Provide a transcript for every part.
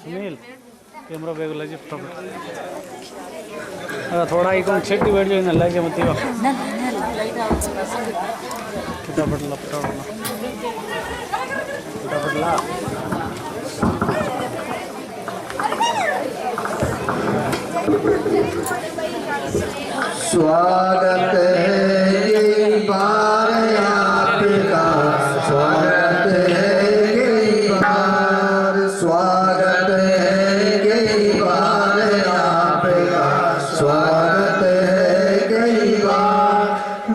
Sunil camera bag लाइए फटाफट थोड़ा ही कौन छेटी बैठ जाए ना लगे मत फटाफट ला फटाफट ला स्वागत है एक बार आपका स्वागत है एक बार स्वागत है कई बार आपका स्वागत है कई बार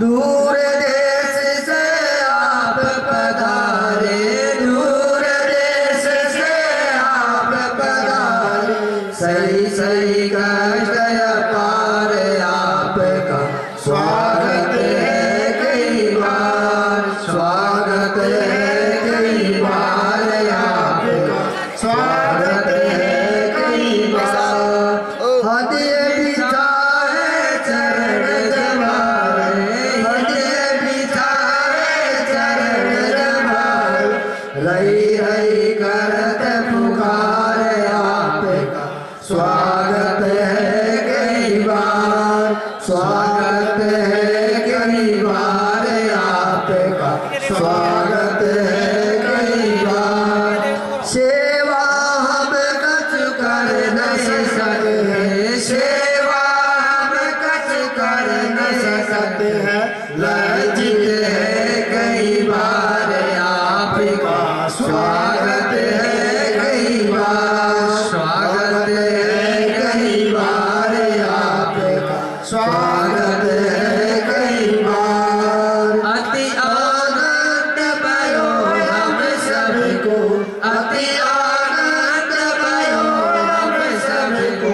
दूर देश से आप पधारे दूर देश से आप पधारे सही सही कष्ट पार आपका स्वागत है कई बार स्वागत है कई बार आपका स्वागत है कई बार हृदय बिछाए चरण जमाए हृदय बिछाए चरण जमाए रही रही करत पुकार आपका स्वागत है कई बार स्वागत है कई बार आपका स्वागत है कई बार सेवा हम कछ कर नहीं सकते सेवा हम कछ कर नहीं सकते हैं लज्जित है कई बार आपका स्वागत है कई बार स्वागत है कई बार आपका स्वागत है कई बार अति आनंद भयो हम सबको अति आनंद भयो हम सबको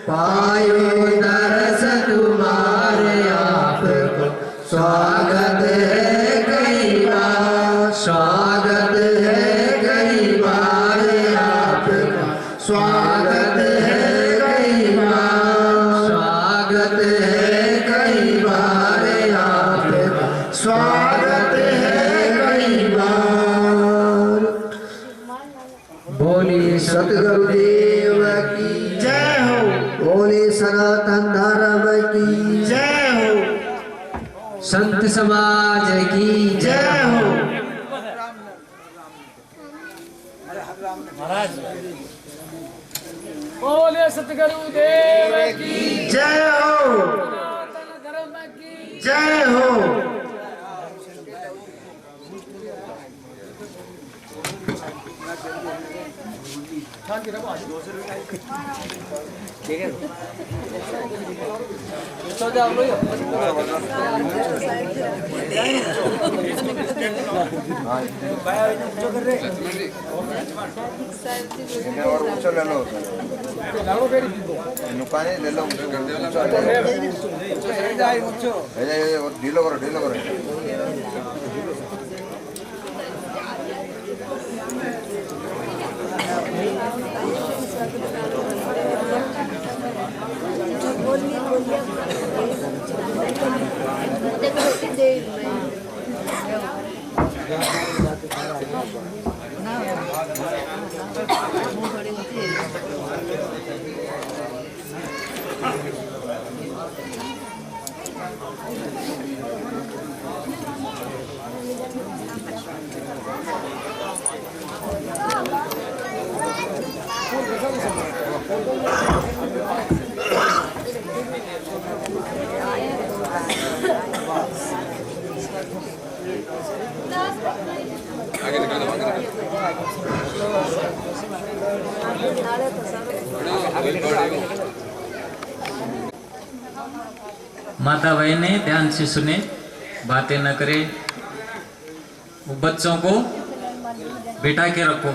पायो दर्श तुम्हारे आपको स्वागत है कई बार स्वागत है कई बार आपका स्वागत है कई बार स्वागत है कई बार आपका स्वागत है कई बार बोलिए सतगुरुदेव की जय हो बोलिए सनातन धर्म की जय हो संत समाज की जय हो महाराज बोले सतगुरु देव की जय हो धर्म की जय हो और ऊंचा ले लो नुकाने ले लो ढीलो करो माता बहने ध्यान से सुने, बातें न करें, बच्चों को बिठा के रखो।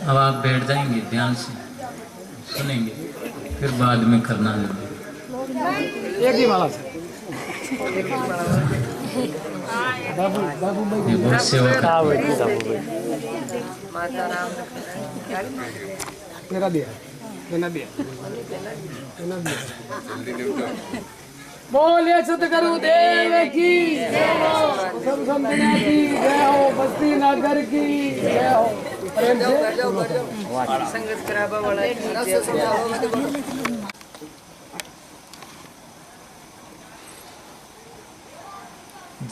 अब आप बैठ जाएंगे, ध्यान से सुनेंगे, फिर बाद में करना है। एक ही माला से ये बहुत सेवक है। मेरा दिया देना दिया बोलिए सतगुरु देव की जय हो, सब संतना की जय हो, बस्ती नगर की जय हो। प्रेम से संगत कराबा वाला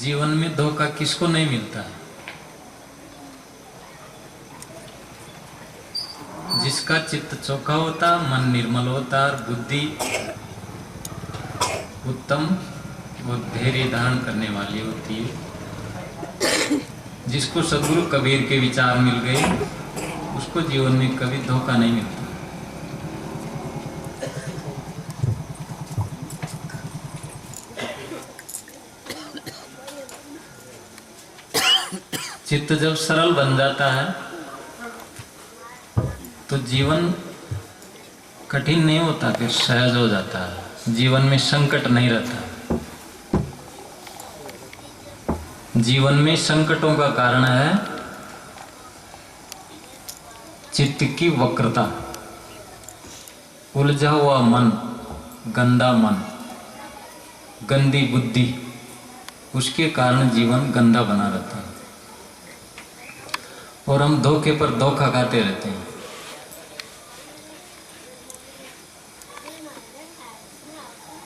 जीवन में धोखा किसको नहीं मिलता है? जिसका चित्त चोखा होता, मन निर्मल होता और बुद्धि उत्तम और धैर्य धारण करने वाली होती है। जिसको सद्गुरु कबीर के विचार मिल गए, उसको जीवन में कभी धोखा नहीं मिलता। चित्त जब सरल बन जाता है तो जीवन कठिन नहीं होता, फिर सहज हो जाता है। जीवन में संकट नहीं रहता। जीवन में संकटों का कारण है चित्त की वक्रता, उलझा हुआ मन, गंदा मन, गंदी बुद्धि, उसके कारण जीवन गंदा बना रहता है और हम धोखे पर धोखा खाते रहते हैं।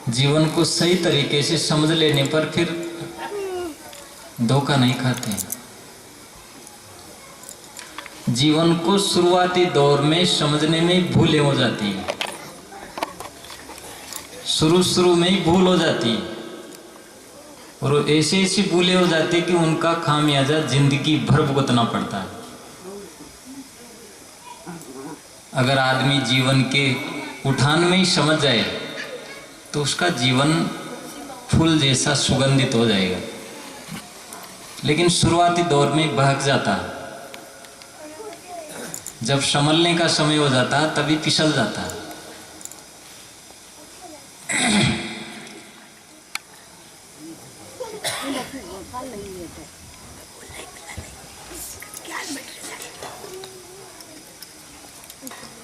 जीवन को सही तरीके से समझ लेने पर फिर धोखा नहीं खाते हैं। जीवन को शुरुआती दौर में समझने में भूलें हो जाती है, शुरू में ही भूल हो जाती है और ऐसी ऐसी भूलें हो जाती है कि उनका खामियाजा जिंदगी भर भुगतना पड़ता है। अगर आदमी जीवन के उठान में ही समझ जाए तो उसका जीवन फूल जैसा सुगंधित हो जाएगा, लेकिन शुरुआती दौर में बहक जाता है। जब संभलने का समय हो जाता है तभी फिसल जाता है।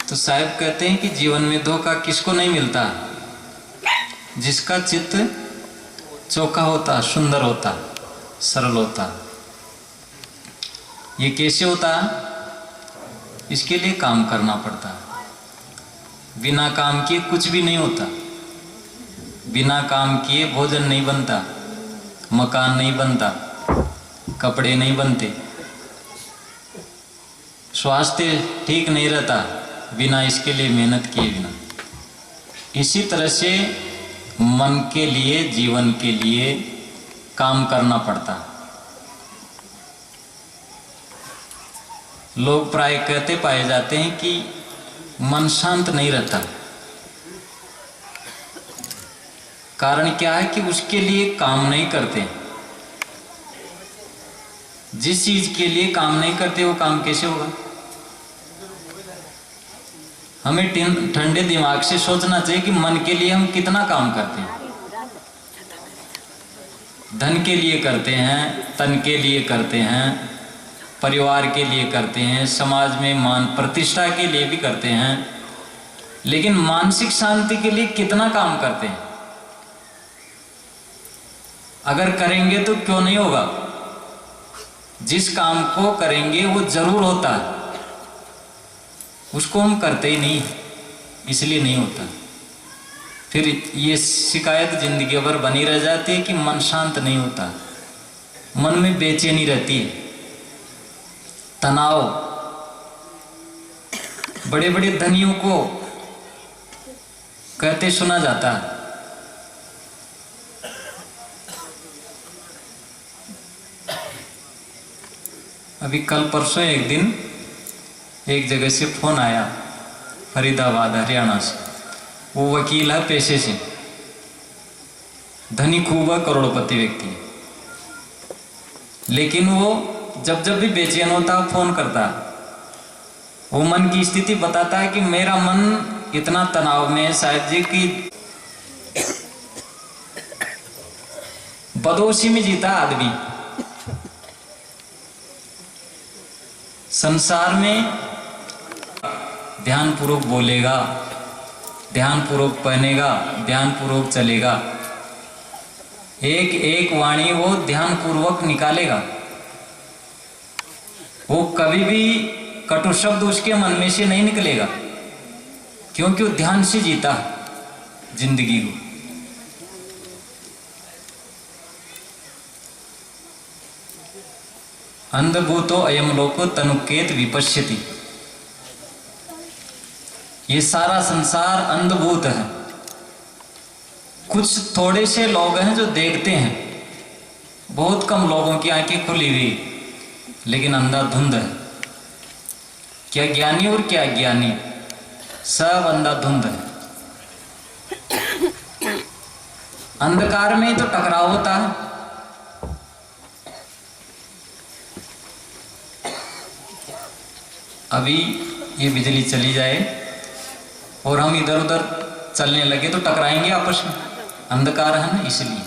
तो साहब कहते हैं कि जीवन में धोखा किसको नहीं मिलता? जिसका चित्त चोखा होता, सुंदर होता, सरल होता। ये कैसे होता? इसके लिए काम करना पड़ता। बिना काम किए कुछ भी नहीं होता। बिना काम किए भोजन नहीं बनता, मकान नहीं बनता, कपड़े नहीं बनते, स्वास्थ्य ठीक नहीं रहता बिना इसके लिए मेहनत किए बिना। इसी तरह से मन के लिए, जीवन के लिए काम करना पड़ता। लोग प्राय कहते पाए जाते हैं कि मन शांत नहीं रहता। कारण क्या है कि उसके लिए काम नहीं करते। जिस चीज के लिए काम नहीं करते वो काम कैसे होगा? हमें ठंडे दिमाग से सोचना चाहिए कि मन के लिए हम कितना काम करते हैं। धन के लिए करते हैं, तन के लिए करते हैं, परिवार के लिए करते हैं, समाज में मान प्रतिष्ठा के लिए भी करते हैं, लेकिन मानसिक शांति के लिए कितना काम करते हैं? अगर करेंगे तो क्यों नहीं होगा? जिस काम को करेंगे वो जरूर होता है, उसको हम करते ही नहीं, इसलिए नहीं होता। फिर ये शिकायत जिंदगी भर बनी रह जाती है कि मन शांत नहीं होता, मन में बेचैनी रहती है, तनाव। बड़े बड़े धनियों को कहते सुना जाता है, अभी कल परसों एक दिन एक जगह से फोन आया, फरीदाबाद हरियाणा से। वो वकील है पेशे से, धनी खूब है, करोड़पति व्यक्ति है, लेकिन वो जब जब भी बेचैन होता है फोन करता है। वो मन की स्थिति बताता है कि मेरा मन इतना तनाव में है साहब जी कि बदोशी में जीता आदमी। संसार में ध्यानपूर्वक बोलेगा, ध्यानपूर्वक पहनेगा, ध्यानपूर्वक चलेगा, एक एक वाणी वो ध्यानपूर्वक निकालेगा। वो कभी भी कटु शब्द उसके मन में से नहीं निकलेगा, क्योंकि वो ध्यान से जीता जिंदगी को। अंधभूतो अयम लोको तनुकेत विपश्यति। ये सारा संसार अंधभूत है। कुछ थोड़े से लोग हैं जो देखते हैं, बहुत कम लोगों की आंखें खुली हुई, लेकिन अंधाधुंध है। क्या ज्ञानी और क्या ज्ञानी, सब अंधाधुंध है। अंधकार में तो टकराव होता है। अभी ये बिजली चली जाए और हम इधर उधर चलने लगे तो टकराएंगे आपस में, अंधकार है ना। इसलिए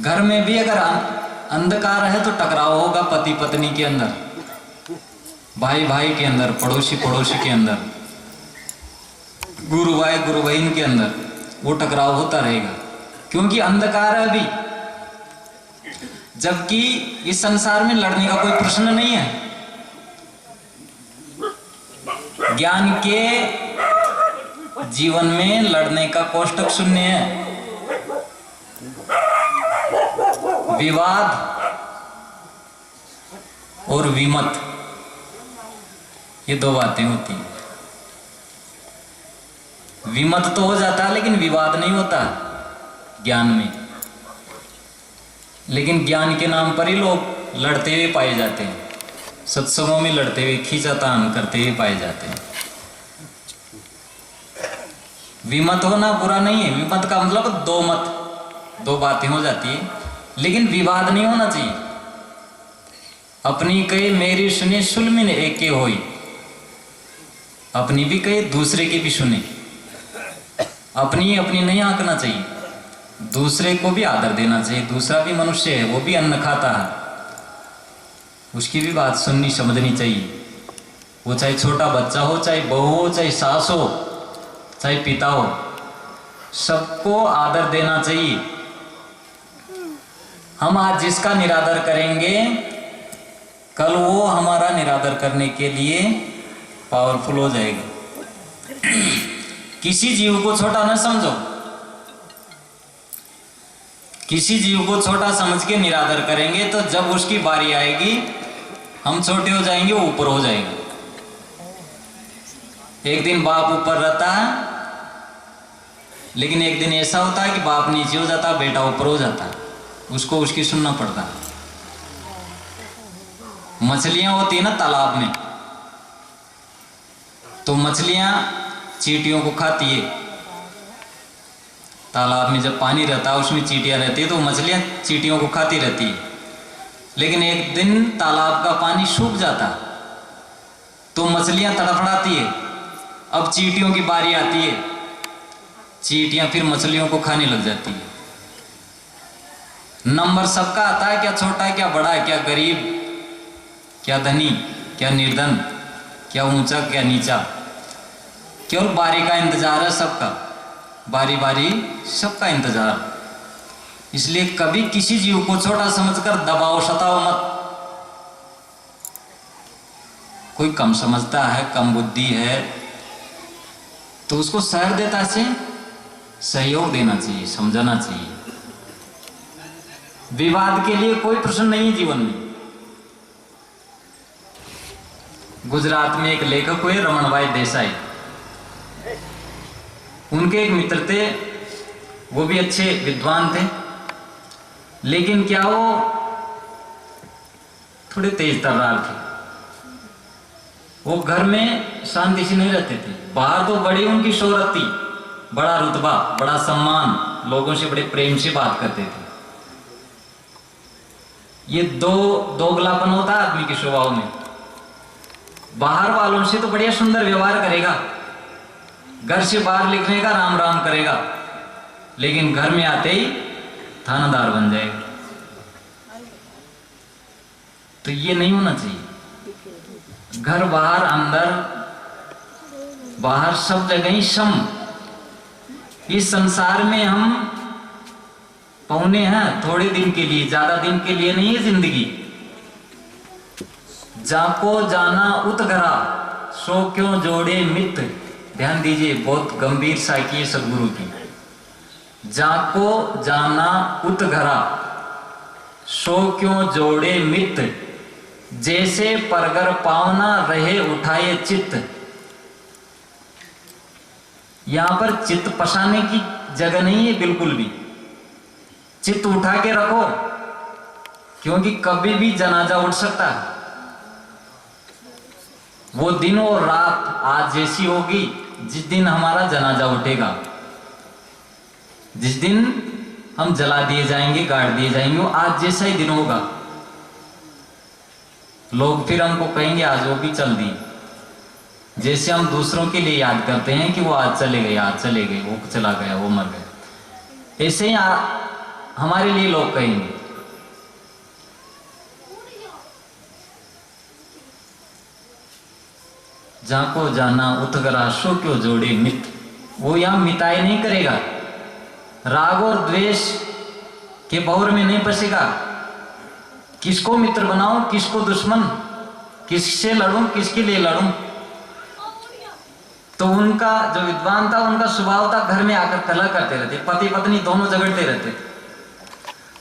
घर में भी अगर अंधकार है तो टकराव होगा, पति पत्नी के अंदर, भाई भाई के अंदर, पड़ोसी पड़ोसी के अंदर, गुरु भाई गुरु बहन के अंदर, वो टकराव होता रहेगा, क्योंकि अंधकार है अभी। जबकि इस संसार में लड़ने का कोई प्रश्न नहीं है। ज्ञान के जीवन में लड़ने का कोष्टक शून्य है। विवाद और विमत, ये दो बातें होती हैं। विमत तो हो जाता है लेकिन विवाद नहीं होता ज्ञान में। लेकिन ज्ञान के नाम पर ही लोग लड़ते हुए पाए जाते हैं, सत्संगों में लड़ते हुए, खींचातान करते हुए पाए जाते हैं। विमत होना बुरा नहीं है। विमत का मतलब दो मत, दो बातें हो जाती है, लेकिन विवाद नहीं होना चाहिए। अपनी कहे मेरी सुने सुलमिन एक के होई, अपनी भी कहे दूसरे की भी सुने। अपनी अपनी नहीं आंकना चाहिए, दूसरे को भी आदर देना चाहिए। दूसरा भी मनुष्य है, वो भी अन्न खाता है, उसकी भी बात सुननी समझनी चाहिए। वो चाहे छोटा बच्चा हो, चाहे बहू हो, चाहे सास हो, चाहे पिता हो, सबको आदर देना चाहिए। हम आज जिसका निरादर करेंगे, कल वो हमारा निरादर करने के लिए पावरफुल हो जाएगा। किसी जीव को छोटा न समझो। किसी जीव को छोटा समझ के निरादर करेंगे तो जब उसकी बारी आएगी, हम छोटे हो जाएंगे, वो ऊपर हो जाएगा। एक दिन बाप ऊपर रहता है, लेकिन एक दिन ऐसा होता है कि बाप नीचे हो जाता है, बेटा ऊपर हो जाता है, उसको उसकी सुनना पड़ता है। मछलियां होती है ना तालाब में, तो मछलियां चींटियों को खाती है। तालाब में जब पानी रहता है उसमें चींटियां रहती है, तो मछलियां चींटियों को खाती रहती है। लेकिन एक दिन तालाब का पानी सूख जाता, तो मछलियां तड़फड़ाती है। अब चींटियों की बारी आती है, चींटियां फिर मछलियों को खाने लग जाती है। नंबर सबका आता है, क्या छोटा है क्या बड़ा है, क्या गरीब क्या धनी, क्या निर्धन, क्या ऊंचा क्या नीचा। केवल बारी का इंतजार है सबका, बारी बारी सबका इंतजार। इसलिए कभी किसी जीव को छोटा समझकर दबाओ सताओ मत। कोई कम समझता है, कम बुद्धि है, तो उसको सहृदयता से सहयोग देना चाहिए, समझाना चाहिए। विवाद के लिए कोई प्रश्न नहीं है जीवन में। गुजरात में एक लेखक हुए रमन भाई देसाई, उनके एक मित्र थे, वो भी अच्छे विद्वान थे, लेकिन क्या वो थोड़े तेज तर्रार थे। वो घर में शांति से नहीं रहते थे। बाहर तो बड़ी उनकी शोहरत थी, बड़ा रुतबा, बड़ा सम्मान, लोगों से बड़े प्रेम से बात करते थे। ये दोगलापन होता है आदमी के स्वभाव में। बाहर वालों से तो बढ़िया सुंदर व्यवहार करेगा, घर से बाहर निकलेगा राम राम करेगा, लेकिन घर में आते ही थानादार बन जाएगा। तो ये नहीं होना चाहिए। घर बाहर अंदर बाहर सब जगह ही सम। इस संसार में हम पौने हैं थोड़े दिन के लिए, ज्यादा दिन के लिए नहीं है जिंदगी। जाको जाना उत घरा सो क्यों जोड़े मित्र। ध्यान दीजिए, बहुत गंभीर साखी है सदगुरु की। जाको जाना उत घरा सो क्यों जोड़े मित्र। जैसे परगर पावना रहे उठाए चित्त। यहां पर चित्त पसाने की जगह नहीं है बिल्कुल भी। चित्त उठा के रखो, क्योंकि कभी भी जनाजा उठ सकता है। वो दिन और रात आज जैसी होगी जिस दिन हमारा जनाजा उठेगा, जिस दिन हम जला दिए जाएंगे, गाड़ दिए जाएंगे, वो आज जैसा ही दिन होगा। लोग फिर हमको कहेंगे आज वो भी चल दी। जैसे हम दूसरों के लिए याद करते हैं कि वो आज चले गए, आज चले गए, वो चला गया, वो मर गया, ऐसे ही हमारे लिए लोग कहेंगे। जाको जाना उतगरा सो क्यों जोड़े मित। वो यहां मिताई नहीं करेगा, राग और द्वेष के भौर में नहीं फंसेगा। किसको मित्र बनाऊं, किसको दुश्मन, किससे लड़ूं, किसके लिए लड़ूं। तो उनका जो विद्वान था, उनका स्वभाव था घर में आकर कलह करते रहते, पति पत्नी दोनों झगड़ते रहते।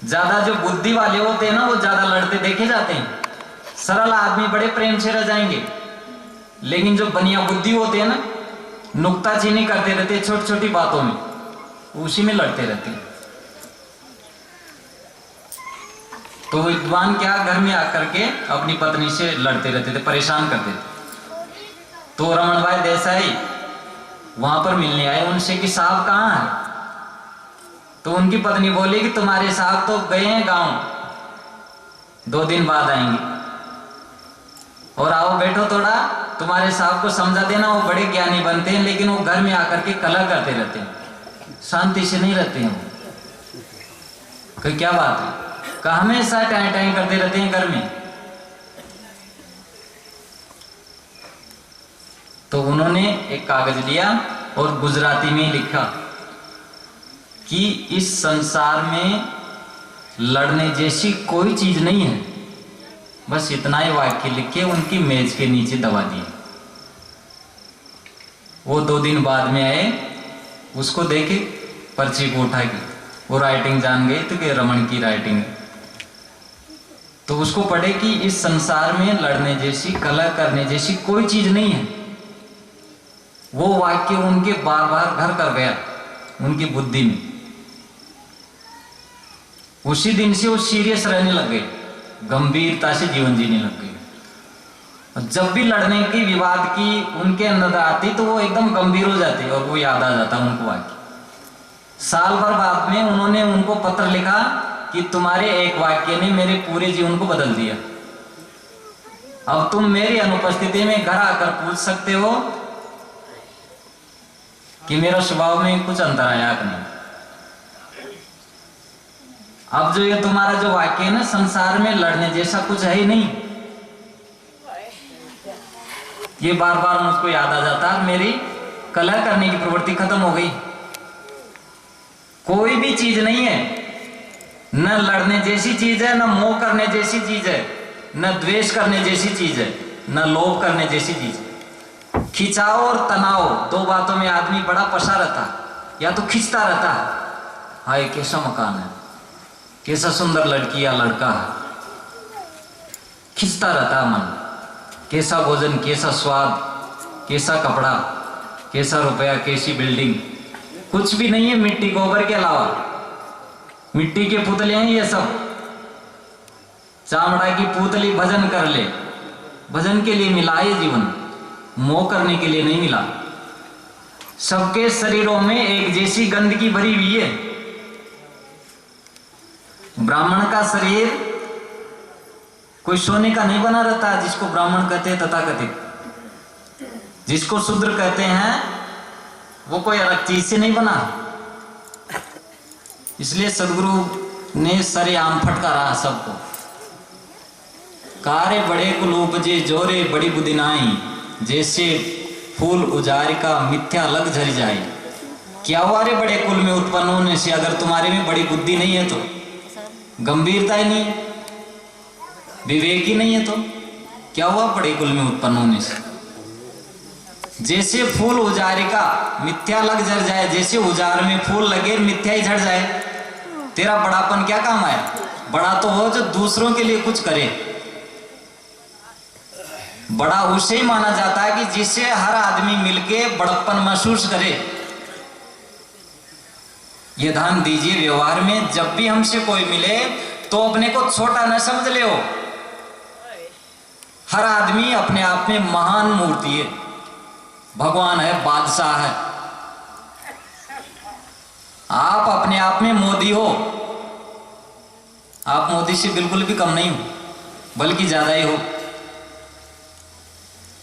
ज्यादा जो बुद्धि वाले होते हैं ना, वो ज्यादा लड़ते देखे जाते हैं। सरल आदमी बड़े प्रेम से रह जाएंगे, लेकिन जो बनिया बुद्धि होते हैं ना, नुक्ताचीनी करते रहते छोटी छोटी बातों में, उसी में लड़ते रहते हैं। तो विद्वान क्या घर में आकर के अपनी पत्नी से लड़ते रहते थे, परेशान करते थे। तो रमन भाई देसाई वहां पर मिलने आए उनसे कि साहब कहाँ है। तो उनकी पत्नी बोली कि तुम्हारे साहब तो गए हैं गांव, 2 दिन बाद आएंगे, और आओ बैठो थोड़ा, तुम्हारे साहब को समझा देना, वो बड़े ज्ञानी बनते हैं, लेकिन वो घर में आकर के कलह करते रहते हैं, शांति से नहीं रहते हैं। वो क्या बात है, हमेशा टाई टाई करते रहते हैं घर में। तो उन्होंने एक कागज लिया और गुजराती में लिखा कि इस संसार में लड़ने जैसी कोई चीज नहीं है। बस इतना ही वाक्य लिख के उनकी मेज के नीचे दबा दिए। वो 2 दिन बाद में आए, उसको देखे, पर्ची को उठा के वो राइटिंग जान गए तो कि रमन की राइटिंग है। तो उसको पढ़े कि इस संसार में लड़ने जैसी, कलह करने जैसी कोई चीज नहीं है। वो वाक्य उनके बार बार घर कर गया उनकी बुद्धि में। उसी दिन से वो सीरियस रहने लग गए, गंभीरता से जीवन जीने लग गए। जब भी लड़ने की, विवाद की उनके अंदर आती तो वो एकदम गंभीर हो जाते और वो याद आ जाता उनको वाक्य। साल भर बाद में उन्होंने उनको पत्र लिखा कि तुम्हारे एक वाक्य ने मेरे पूरे जीवन को बदल दिया। अब तुम मेरी अनुपस्थिति में घर आकर पूछ सकते हो कि मेरा स्वभाव में कुछ अंतर आया कि नहीं। अब जो ये तुम्हारा जो वाक्य है ना, संसार में लड़ने जैसा कुछ है ही नहीं, ये बार बार मुझको याद आ जाता है। मेरी कलह करने की प्रवृत्ति खत्म हो गई। कोई भी चीज नहीं है, न लड़ने जैसी चीज है, न मोह करने जैसी चीज है, न द्वेष करने जैसी चीज है, न लोभ करने जैसी चीज है। खिंचाव और तनाव, 2 बातों में आदमी बड़ा फंसा रहता, या तो खिंचता रहता है, हाय कैसा मकान है, कैसा सुंदर लड़की या लड़का है, खिंचता रहता मन, कैसा भोजन, कैसा स्वाद, कैसा कपड़ा, कैसा रुपया, कैसी बिल्डिंग, कुछ भी नहीं है मिट्टी गोबर के अलावा। मिट्टी के पुतले हैं ये सब, चामड़ा की पुतली भजन कर ले, भजन के लिए मिला ये जीवन, मोह करने के लिए नहीं मिला। सबके शरीरों में एक जैसी गंदगी भरी हुई है। ब्राह्मण का शरीर कोई सोने का नहीं बना रहता, जिसको ब्राह्मण कहते हैं तथाकथित। जिसको शूद्र कहते हैं वो कोई अलग चीज से नहीं बना। इसलिए सदगुरु ने सरेआम फटकारा सबको। कारे बड़े कुल उपजे जोरे बड़ी बुदिनाई, जैसे फूल उजाड़ का मिथ्या लग झर जाए। क्या हुआ रे बड़े कुल में उत्पन्न होने से? अगर तुम्हारे में बड़ी बुद्धि नहीं है तो, गंभीरता ही नहीं है, विवेक ही नहीं है तो क्या हुआ बड़े कुल में उत्पन्न होने से? जैसे फूल उजाड़ का मिथ्या लग झर जाए, जैसे उजाड़ में फूल लगे मिथ्या ही झड़ जाए। तेरा बड़ापन क्या काम आया? बड़ा तो हो जो दूसरों के लिए कुछ करे। बड़ा उसे ही माना जाता है कि जिससे हर आदमी मिलके बड़प्पन महसूस करे। ये ध्यान दीजिए, व्यवहार में जब भी हमसे कोई मिले तो अपने को छोटा न समझ ले। हर आदमी अपने आप में महान मूर्ति है, भगवान है, बादशाह है। आप अपने आप में मोदी हो, आप मोदी से बिल्कुल भी कम नहीं हो, बल्कि ज्यादा ही हो।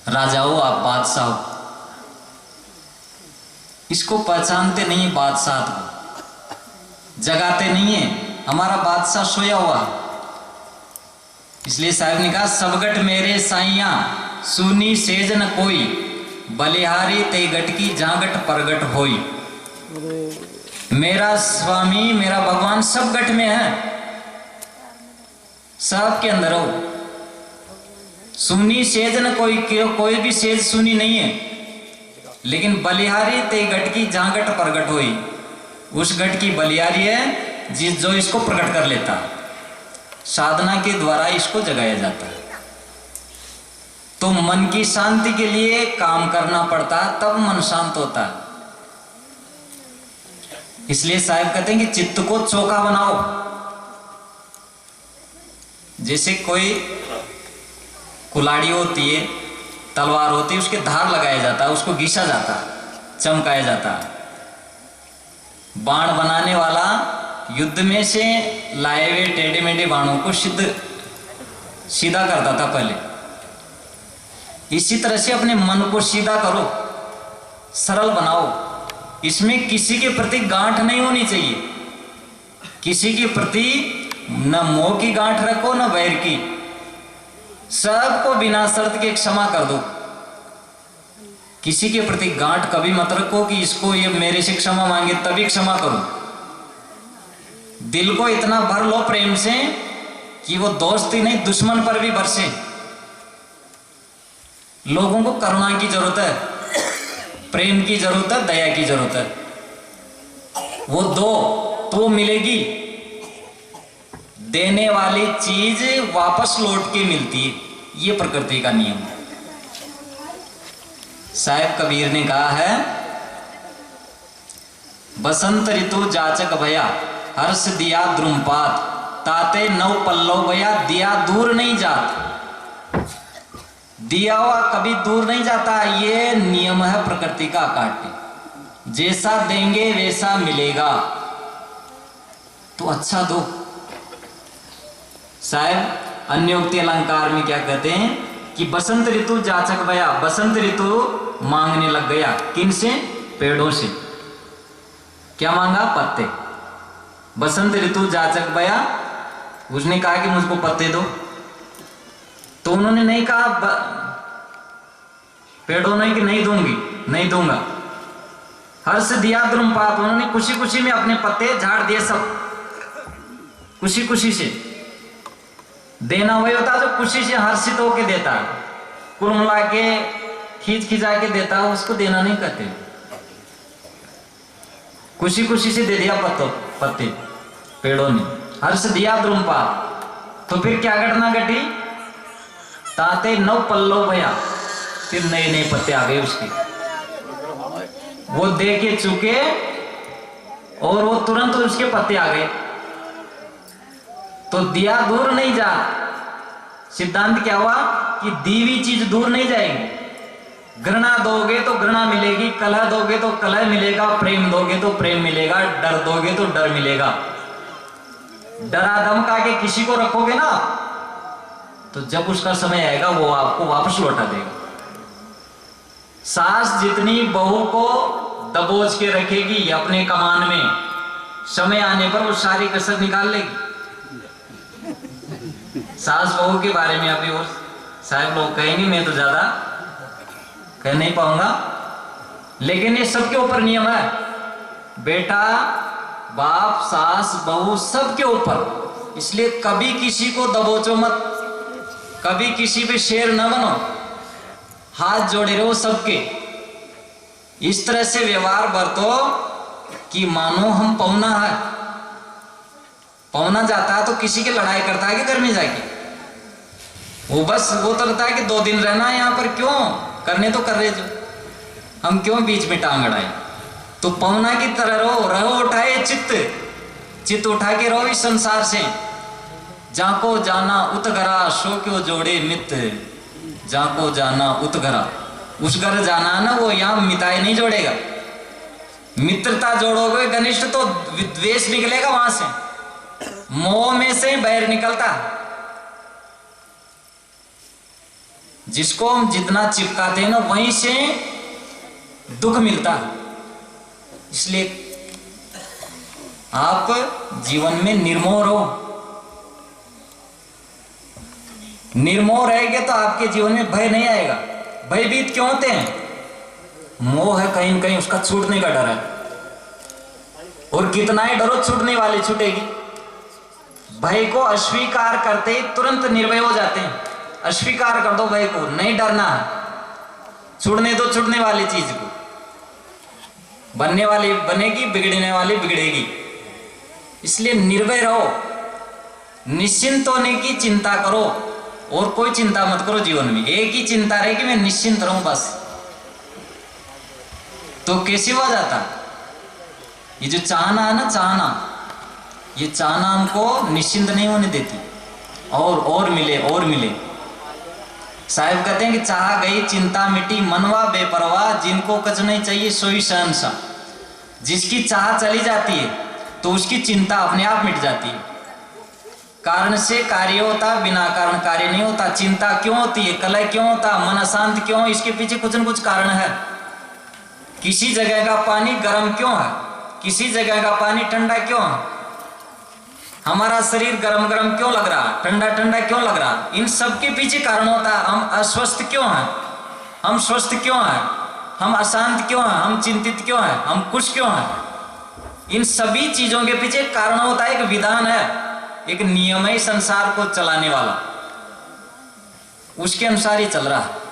राजा हो, आप बादशाह हो। इसको पहचानते नहीं, बादशाह को जगाते नहीं है। हमारा बादशाह सोया हुआ। इसलिए साहब ने कहा, सबगट मेरे साइया सुनी सेज न कोई, बलिहारी ते गट की जागट परगट होई। मेरा स्वामी, मेरा भगवान सब गट में है, सब के अंदर हो। सुनी सेज न कोई भी सेज सुनी नहीं है, लेकिन बलिहारी ते गट की जहां गट प्रगट हुई, उस गट की बलिहारी है जो इसको प्रकट कर लेता। साधना के द्वारा इसको जगाया जाता है। तो मन की शांति के लिए काम करना पड़ता है, तब मन शांत होता है। इसलिए साहब कहते हैं कि चित्त को चौका बनाओ। जैसे कोई कुलाड़ी होती है, तलवार होती है, उसके धार लगाया जाता है, उसको घिसा जाता है, चमकाया जाता है। बाण बनाने वाला युद्ध में से लाए हुए टेढ़े मेढ़े बाणों को सीधा करता था पहले। इसी तरह से अपने मन को सीधा करो, सरल बनाओ। इसमें किसी के प्रति गांठ नहीं होनी चाहिए। किसी के प्रति न मोह की गांठ रखो, न वैर की। सबको बिना शर्त के क्षमा कर दो। किसी के प्रति गांठ कभी मत रखो कि इसको ये मेरे से क्षमा मांगे तभी क्षमा करो। दिल को इतना भर लो प्रेम से कि वो दोस्ती नहीं, दुश्मन पर भी बरसे। लोगों को करुणा की जरूरत है, प्रेम की जरूरत है, दया की जरूरत है। वो दो तो मिलेगी। देने वाली चीज वापस लौट के मिलती है, ये प्रकृति का नियम है। साहब कबीर ने कहा है, बसंत ऋतु जाचक भया, हर्ष दिया द्रुमपात, ताते नव पल्लव भया, दिया दूर नहीं जाता। दिया हुआ कभी दूर नहीं जाता, ये नियम है प्रकृति का काटे। जैसा देंगे वैसा मिलेगा, तो अच्छा दो। साहब अन्योक्ति अलंकार में क्या कहते हैं कि बसंत ऋतु जाचक भया, बसंत ऋतु मांगने लग गया। किन से? पेड़ों से। क्या मांगा? पत्ते। बसंत ऋतु जाचक भया, उसने कहा कि मुझको पत्ते दो। तो उन्होंने नहीं कहा, पेड़ों ने कि नहीं दूंगी, नहीं दूंगा। हर्ष दिया द्रुमपात, उन्होंने खुशी खुशी में अपने पत्ते झाड़ दिए, सब खुशी खुशी से। देना वही होता है जो खुशी से हर्षित होके देता है, कुल मिला के खींच खिंचा के देता है, उसको देना नहीं कहते। खुशी खुशी से दे दिया पत्ते पेड़ों ने, हर्ष दिया द्रुमपात। तो फिर क्या घटना घटी? ताते नव पल्लव भया, फिर नए नए पत्ते आ गए उसके। वो दे के चुके और वो तुरंत उसके पत्ते आ गए। तो दिया दूर नहीं जा। सिद्धांत क्या हुआ कि दी हुई चीज दूर नहीं जाएगी। घृणा दोगे तो घृणा मिलेगी, कलह दोगे तो कलह मिलेगा, प्रेम दोगे तो प्रेम मिलेगा, डर दोगे तो डर मिलेगा। डरा धमका के किसी को रखोगे ना, तो जब उसका समय आएगा वो आपको वापस लौटा देगा। सास जितनी बहू को दबोच के रखेगी अपने कमान में, समय आने पर वो सारी कसर निकाल लेगी। सास बहू के बारे में अभी और साहब लोग कहेंगे, मैं तो ज्यादा कह नहीं पाऊंगा, लेकिन ये सबके ऊपर नियम है। बेटा, बाप, सास, बहू सबके ऊपर। इसलिए कभी किसी को दबोचो मत, कभी किसी पे शेर न बनो, हाथ जोड़े रहो सबके। इस तरह से व्यवहार बरतो कि मानो हम पौना है। पौना जाता है तो किसी की लड़ाई करता है कि घर में जाके, वो बस वो तो रहता है कि 2 दिन रहना है यहाँ पर, क्यों करने तो कर रहे जो, हम क्यों बीच में टांग अड़ाए। तो पौना की तरह रहो उठाए चित्त उठा के रहो इस संसार से। जाको जाना उतघरा सो क्यों जोड़े मित्र, जाको जाना उतघरा। उस घर जाना है ना, वो यहाँ मिताई नहीं जोड़ेगा। मित्रता जोड़ोगे घनिष्ठ तो द्वेष निकलेगा वहां से, मोह में से बैर निकलता। जिसको हम जितना चिपकाते हैं ना, वहीं से दुख मिलता है। इसलिए आप जीवन में निर्मोह रहो। निर्मोह रहेंगे तो आपके जीवन में भय नहीं आएगा। भयभीत क्यों होते हैं? मोह है, कहीं न कहीं उसका छूटने का डर है, और कितना ही डरो छूटने वाली छूटेगी। भय को अस्वीकार करते ही तुरंत निर्भय हो जाते हैं। अस्वीकार कर दो भय को, नहीं डरना है, छूटने दो छूटने वाली चीज को। बनने वाली बनेगी, बिगड़ने वाली बिगड़ेगी। इसलिए निर्भय रहो, निश्चिंत होने की चिंता करो, और कोई चिंता मत करो जीवन में। एक ही चिंता रहे कि मैं निश्चिंत रहूं बस। तो कैसे हो जाता? ये जो चाहना है ना, चाहना, ये चाहना हमको निश्चिंत नहीं होने देती, और मिले और मिले। साहिब कहते हैं कि चाह गई चिंता मिटी, मनवा बेपरवाह, जिनको कुछ नहीं चाहिए सोई शहंशाह। जिसकी चाह चली जाती है तो उसकी चिंता अपने आप मिट जाती है। कारण से कार्य होता, बिना कारण कार्य नहीं होता। चिंता क्यों होती है, कलह क्यों होता, मन अशांत क्यों? इसके पीछे कुछ न कुछ कारण है। किसी जगह का पानी गर्म क्यों है, किसी जगह का पानी ठंडा क्यों है? हमारा शरीर गरम गरम क्यों लग रहा, ठंडा ठंडा क्यों लग रहा? इन सब के पीछे कारण होता है। हम अस्वस्थ क्यों हैं, हम स्वस्थ क्यों हैं, हम अशांत क्यों हैं, हम चिंतित क्यों हैं, हम खुश क्यों हैं? इन सभी चीजों के पीछे कारण होता है, एक विधान है, एक नियम है संसार को चलाने वाला, उसके अनुसार ही चल रहा है।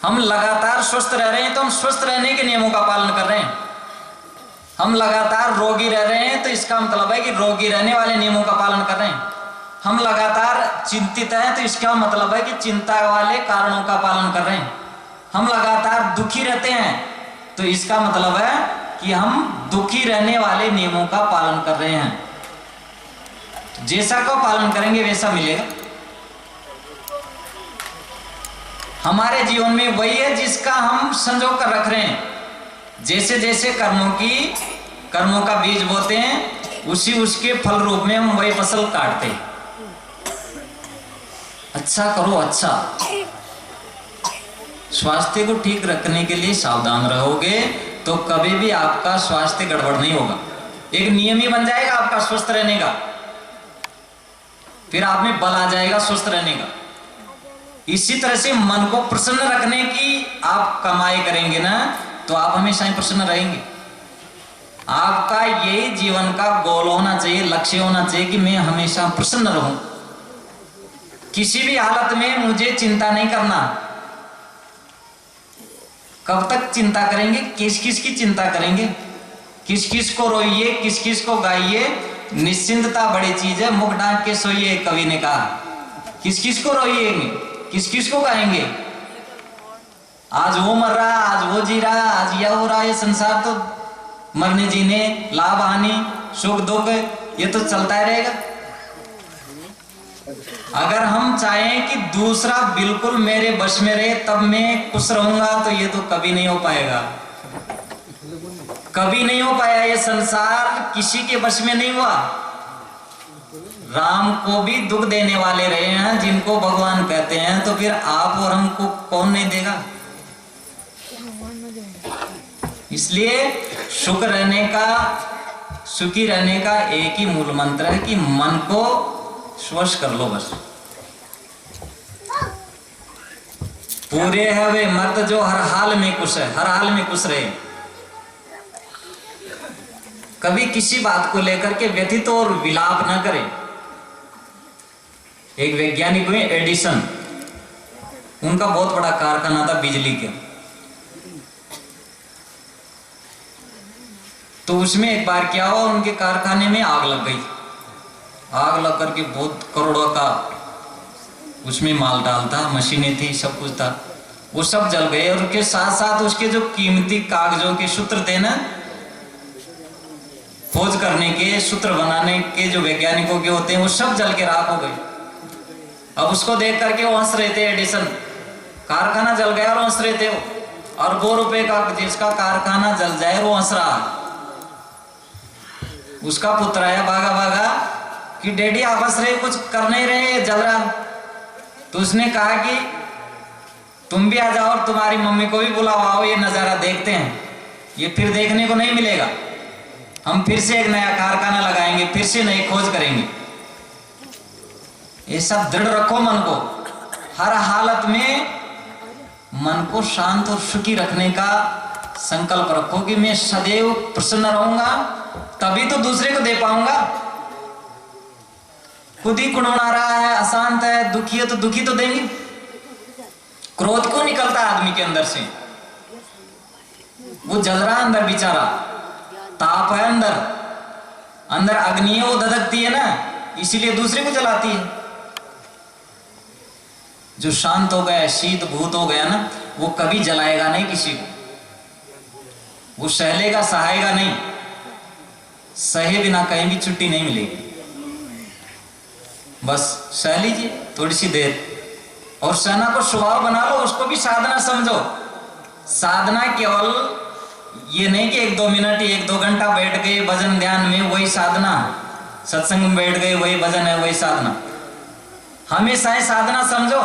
हम लगातार स्वस्थ रह रहे हैं तो हम स्वस्थ रहने के नियमों का पालन कर रहे हैं। हम लगातार रोगी रह रहे हैं तो इसका मतलब है कि रोगी रहने वाले नियमों का पालन कर रहे हैं। हम लगातार चिंतित हैं तो इसका मतलब है कि चिंता वाले कारणों का पालन कर रहे हैं। हम लगातार दुखी रहते हैं तो इसका मतलब है कि हम दुखी रहने वाले नियमों का पालन कर रहे हैं। जैसा का पालन करेंगे वैसा मिलेगा। हमारे जीवन में वही है जिसका हम संजो कर रख रहे हैं। जैसे जैसे कर्मों का बीज बोते हैं, उसी उसके फल रूप में हम वही फसल काटते हैं। अच्छा करो, अच्छा। स्वास्थ्य को ठीक रखने के लिए सावधान रहोगे तो कभी भी आपका स्वास्थ्य गड़बड़ नहीं होगा। एक नियम ही बन जाएगा आपका स्वस्थ रहने का, फिर आप में बल आ जाएगा स्वस्थ रहने का। इसी तरह से मन को प्रसन्न रखने की आप कमाई करेंगे ना, तो आप हमेशा ही प्रसन्न रहेंगे। आपका यही जीवन का गोल होना चाहिए, लक्ष्य होना चाहिए कि मैं हमेशा प्रसन्न रहूं। किसी भी हालत में मुझे चिंता नहीं करना। कब तक चिंता करेंगे? किस किस की चिंता करेंगे? किस किस को रोइए, किस किस को गाइए। निश्चिंतता बड़ी चीज है, मुख ढांक के सोइए, कवि ने कहा। किस किस को रोइएंगे, किस किस को गाएंगे? आज वो मर रहा, आज वो जी रहा, आज यह हो रहा। ये संसार तो मरने जीने, लाभ हानि, सुख दुख, ये तो चलता ही रहेगा। अगर हम चाहें कि दूसरा बिल्कुल मेरे बस में रहे तब मैं खुश रहूंगा, तो ये तो कभी नहीं हो पाएगा, कभी नहीं हो पाया। ये संसार किसी के बस में नहीं हुआ। राम को भी दुख देने वाले रहे हैं जिनको भगवान कहते हैं, तो फिर आप और हमको कौन नहीं देगा? इसलिए सुख रहने का सुखी रहने का एक ही मूल मंत्र है कि मन को स्वश कर लो बस। पूरे है वे मर्द जो हर हाल में खुश है, हर हाल में खुश रहे, कभी किसी बात को लेकर के व्यथित और विलाप ना करे। एक वैज्ञानिक हुए एडिसन, उनका बहुत बड़ा कारखाना था बिजली का। तो उसमें एक बार क्या हुआ, उनके कारखाने में आग लग गई। आग लग करके बहुत करोड़ों का उसमें माल डाल था, मशीनें थी, सब कुछ था, वो सब जल गए। और उसके साथ साथ उसके जो कीमती कागजों के सूत्र थे ना, खोज करने के, सूत्र बनाने के जो वैज्ञानिकों के होते हैं, वो सब जल के राख हो गए। अब उसको देख करके वो हंस रहे थे एडिसन, कारखाना जल गया और हंस रहे थे वो। अरबों रुपए का जिसका कारखाना जल जाए वो हंस रहा। उसका पुत्र आया भागा भागा कि डैडी आप हंस रहे, कुछ कर नहीं रहे, जल रहा। तो उसने कहा कि तुम भी आ जाओ और तुम्हारी मम्मी को भी बुलाओ, आओ ये नजारा देखते हैं, ये फिर देखने को नहीं मिलेगा। हम फिर से एक नया कारखाना लगाएंगे, फिर से नई खोज करेंगे। ये सब दृढ़ रखो मन को, हर हालत में मन को शांत और सुखी रखने का संकल्प रखो कि मैं सदैव प्रसन्न रहूंगा, तभी तो दूसरे को दे पाऊंगा। खुद ही कुड़मुड़ा रहा है, अशांत है, दुखी है, तो दुखी तो देंगे। क्रोध क्यों निकलता है आदमी के अंदर से? वो जल रहा अंदर बेचारा, ताप है अंदर, अंदर अग्नि है, वो धधकती है ना, इसीलिए दूसरे को जलाती है। जो शांत हो गया, शीत भूत हो गया ना, वो कभी जलाएगा नहीं किसी को, वो सहलेगा, सहायगा नहीं, सहे बिना कहीं भी छुट्टी नहीं मिलेगी। बस सह लीजिए थोड़ी सी देर, और सहना को स्वभाव बना लो, उसको भी साधना समझो। साधना केवल ये नहीं कि 1-2 मिनट, 1-2 घंटा बैठ गए भजन ध्यान में, वही साधना। सत्संग में बैठ गए, वही भजन है, वही साधना। हमेशा ही साधना समझो।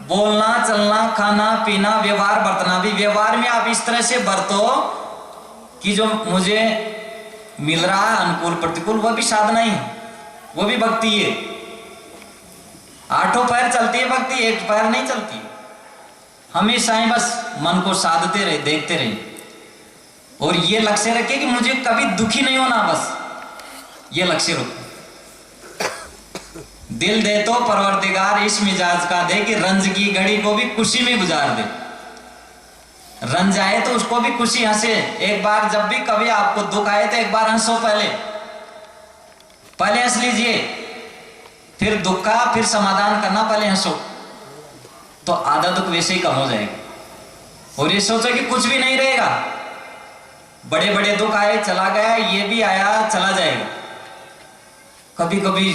बोलना, चलना, खाना पीना, व्यवहार बरतना भी, व्यवहार में आप इस तरह से बरतो कि जो मुझे मिल रहा है अनुकूल प्रतिकूल, वह भी साधना ही है, वो भी भक्ति है। 8 पैर चलती है भक्ति, 1 पैर नहीं चलती। हमेशा ही बस मन को साधते रहे, देखते रहे, और ये लक्ष्य रखे कि मुझे कभी दुखी नहीं होना, बस ये लक्ष्य रखो। दिल दे तो परवरदिगार इस मिजाज का दे कि रंज की घड़ी को भी खुशी में गुजार दे। रंज आए तो उसको भी खुशी हंसे। एक बार जब भी कभी आपको दुख आए तो एक बार हंसो, पहले हंस लीजिए, फिर दुख का फिर समाधान करना, पहले हंसो, तो आधा दुख वैसे ही कम हो जाएगा। और ये सोचो कि कुछ भी नहीं रहेगा, बड़े बड़े दुख आए चला गया, ये भी आया चला जाएगा। कभी कभी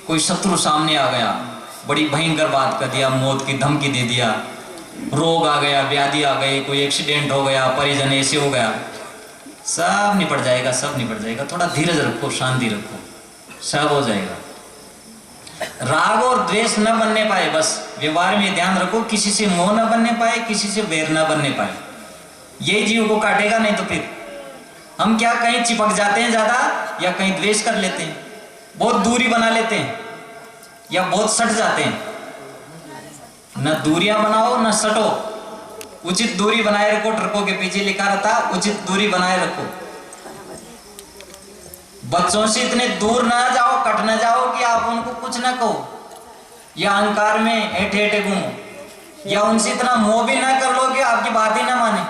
कोई शत्रु सामने आ गया, बड़ी भयंकर बात कर दिया, मौत की धमकी दे दिया, रोग आ गया, व्याधि आ गई, कोई एक्सीडेंट हो गया, परिजन ऐसे हो गया, सब निपट जाएगा, सब निपट जाएगा। थोड़ा धीरज रखो, शांति रखो, सब हो जाएगा। राग और द्वेष न बनने पाए, बस व्यवहार में ध्यान रखो, किसी से मोह न बनने पाए, किसी से बैर न बनने पाए। यही जीव को काटेगा, नहीं तो फिर हम क्या कहीं चिपक जाते हैं ज्यादा, या कहीं द्वेष कर लेते हैं, बहुत दूरी बना लेते हैं, या बहुत सट जाते हैं। न दूरियां बनाओ न सटो, उचित दूरी बनाए रखो। ट्रकों के पीछे लिखा रहता, उचित दूरी बनाए रखो। बच्चों से इतने दूर ना जाओ, कट ना जाओ कि आप उनको कुछ ना कहो, या अहंकार में हेठे हेठे घूमो, या उनसे इतना मोह भी ना कर लो कि आपकी बात ही ना माने।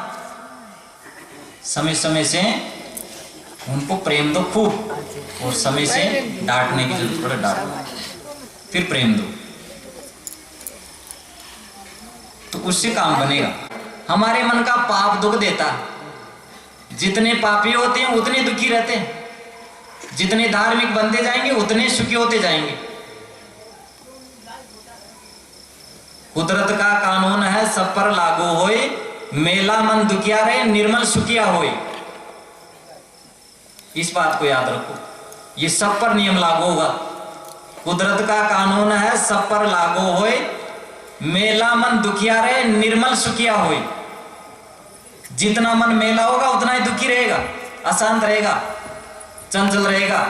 समय समय से उनको प्रेम दो खूब, और समय से डांटने की जरूरत पड़े डांटो, फिर प्रेम दो, तो उससे काम बनेगा। हमारे मन का पाप दुख देता है। जितने पापी होते हैं उतने दुखी रहते हैं, जितने धार्मिक बनते जाएंगे उतने सुखी होते जाएंगे। कुदरत का कानून है सब पर लागू होए, मेला मन दुखिया रहे निर्मल सुखिया होए। इस बात को याद रखो, ये सब पर नियम लागू होगा। कुदरत का कानून है सब पर लागू होए, मेला मन दुखिया रहे निर्मल सुखिया होए। जितना मन मेला होगा उतना ही दुखी रहेगा, अशांत रहेगा। चंचल रहेगा।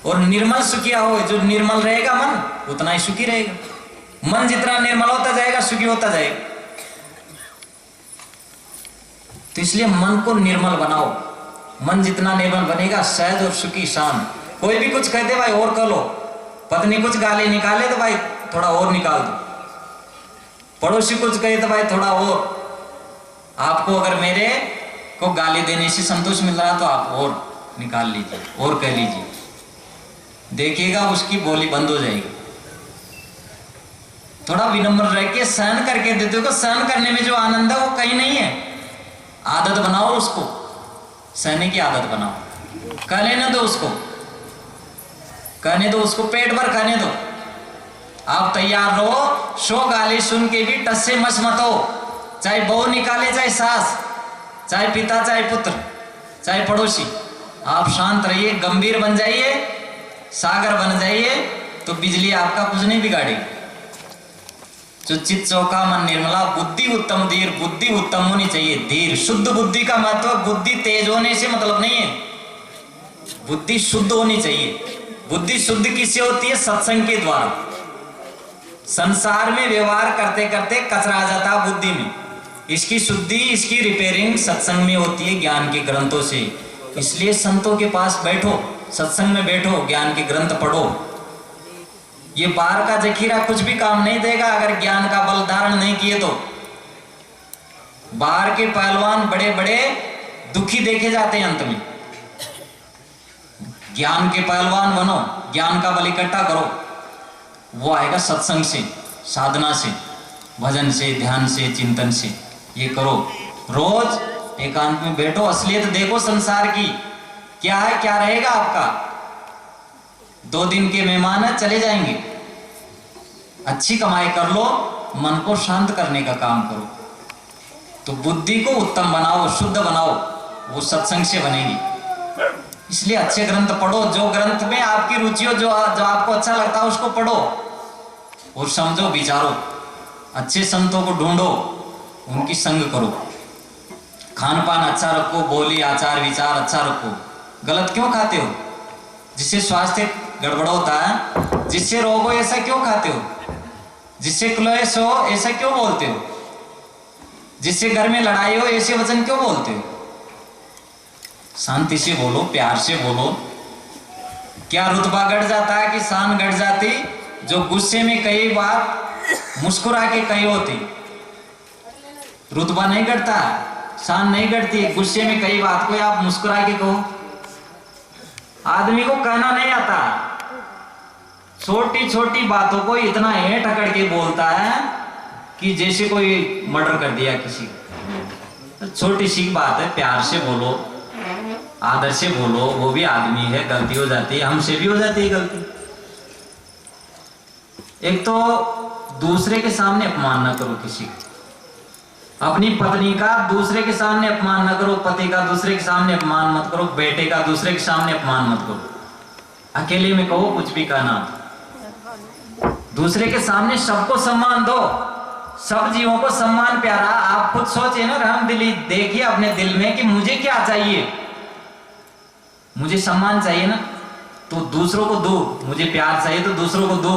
और निर्मल सुखिया हो, जो निर्मल रहेगा मन उतना ही सुखी रहेगा। मन जितना निर्मल होता जाएगा सुखी होता जाएगा। तो इसलिए मन को निर्मल बनाओ। मन जितना निर्मल बनेगा सहज और सुखी शांत। कोई भी कुछ कहते भाई और कर लो, पत्नी कुछ गाली निकाले तो भाई थोड़ा और निकाल दो, पड़ोसी कुछ कहे तो भाई थोड़ा और। आपको अगर मेरे को गाली देने से संतोष मिल रहा तो आप और निकाल लीजिए और कह लीजिए, देखिएगा उसकी बोली बंद हो जाएगी। थोड़ा विनम्र रह के सहन करके देते हो। सहन करने में जो आनंद है वो कहीं नहीं है। आदत बनाओ उसको, सहने की आदत बनाओ। कह लेने दो उसको, कहने दो उसको, पेट भर कहने दो। आप तैयार रहो, 100 गाली सुन के भी टस से मस मत हो। चाहे बहू निकाले, चाहे सास, चाहे पिता, चाहे पुत्र, चाहे पड़ोसी, आप शांत रहिए, गंभीर बन जाइए, सागर बन जाइए, तो बिजली आपका कुछ नहीं बिगाड़ेगी। जो चित चौका मन निर्मला, बुद्धि उत्तम धीर। बुद्धि उत्तम होनी चाहिए, धीर। शुद्ध बुद्धि का महत्व, बुद्धि तेज होने से मतलब नहीं है, बुद्धि शुद्ध होनी चाहिए। बुद्धि शुद्ध किससे होती है? सत्संग के द्वारा। संसार में व्यवहार करते करते कचरा आ जाता है बुद्धि में। इसकी शुद्धि, इसकी रिपेयरिंग सत्संग में होती है, ज्ञान के ग्रंथों से। इसलिए संतों के पास बैठो, सत्संग में बैठो, ज्ञान के ग्रंथ पढ़ो। ये बाहर का जखीरा कुछ भी काम नहीं देगा अगर ज्ञान का बल धारण नहीं किए तो। बाहर के पहलवान बड़े बड़े दुखी देखे जाते हैं अंत में। ज्ञान के पहलवान बनो, ज्ञान का बल इकट्ठा करो, वो आएगा सत्संग से, साधना से, भजन से, ध्यान से, चिंतन से। ये करो, रोज एकांत में बैठो, असलियत देखो संसार की क्या है, क्या रहेगा आपका। 2 दिन के मेहमान है, चले जाएंगे। अच्छी कमाई कर लो, मन को शांत करने का काम करो। तो बुद्धि को उत्तम बनाओ, शुद्ध बनाओ, वो सत्संग से बनेगी। इसलिए अच्छे ग्रंथ पढ़ो, जो ग्रंथ में आपकी रुचि हो, जो आपको अच्छा लगता है उसको पढ़ो और समझो, विचारो। अच्छे संतों को ढूंढो, उनकी संग करो। खान पान अच्छा रखो, बोली आचार विचार अच्छा रखो। गलत क्यों खाते हो? जिससे स्वास्थ्य गड़बड़ होता है, जिससे रोग हो ऐसा क्यों खाते हो? जिससे क्लेश हो ऐसा क्यों बोलते हो? जिससे घर में लड़ाई हो ऐसे वचन क्यों बोलते हो? शांति से बोलो, प्यार से बोलो। क्या रुतबा घट जाता है कि शान घट जाती? जो गुस्से में कई बात मुस्कुरा के कही होती, रुतबा नहीं घटता, शान नहीं घटती। गुस्से में कई बात को आप मुस्कुरा के कहो। आदमी को कहना नहीं आता, छोटी छोटी बातों को इतना हेठ अकड़ के बोलता है कि जैसे कोई मर्डर कर दिया किसी को। छोटी सी बात है, प्यार से बोलो, आदर से बोलो। वो भी आदमी है, गलती हो जाती है, हमसे भी हो जाती है गलती। एक तो दूसरे के सामने अपमान न करो किसी का। अपनी पत्नी का दूसरे के सामने अपमान न करो, पति का दूसरे के सामने अपमान मत करो, बेटे का दूसरे के सामने अपमान मत करो। अकेले में कहो, कुछ भी कहना। दूसरे के सामने सबको सम्मान दो, सब जीवों को सम्मान प्यारा। आप खुद सोचिए ना, रहमदिली देखिए अपने दिल में कि मुझे क्या चाहिए। मुझे सम्मान चाहिए ना, तो दूसरों को दो। मुझे प्यार चाहिए तो दूसरों को दो।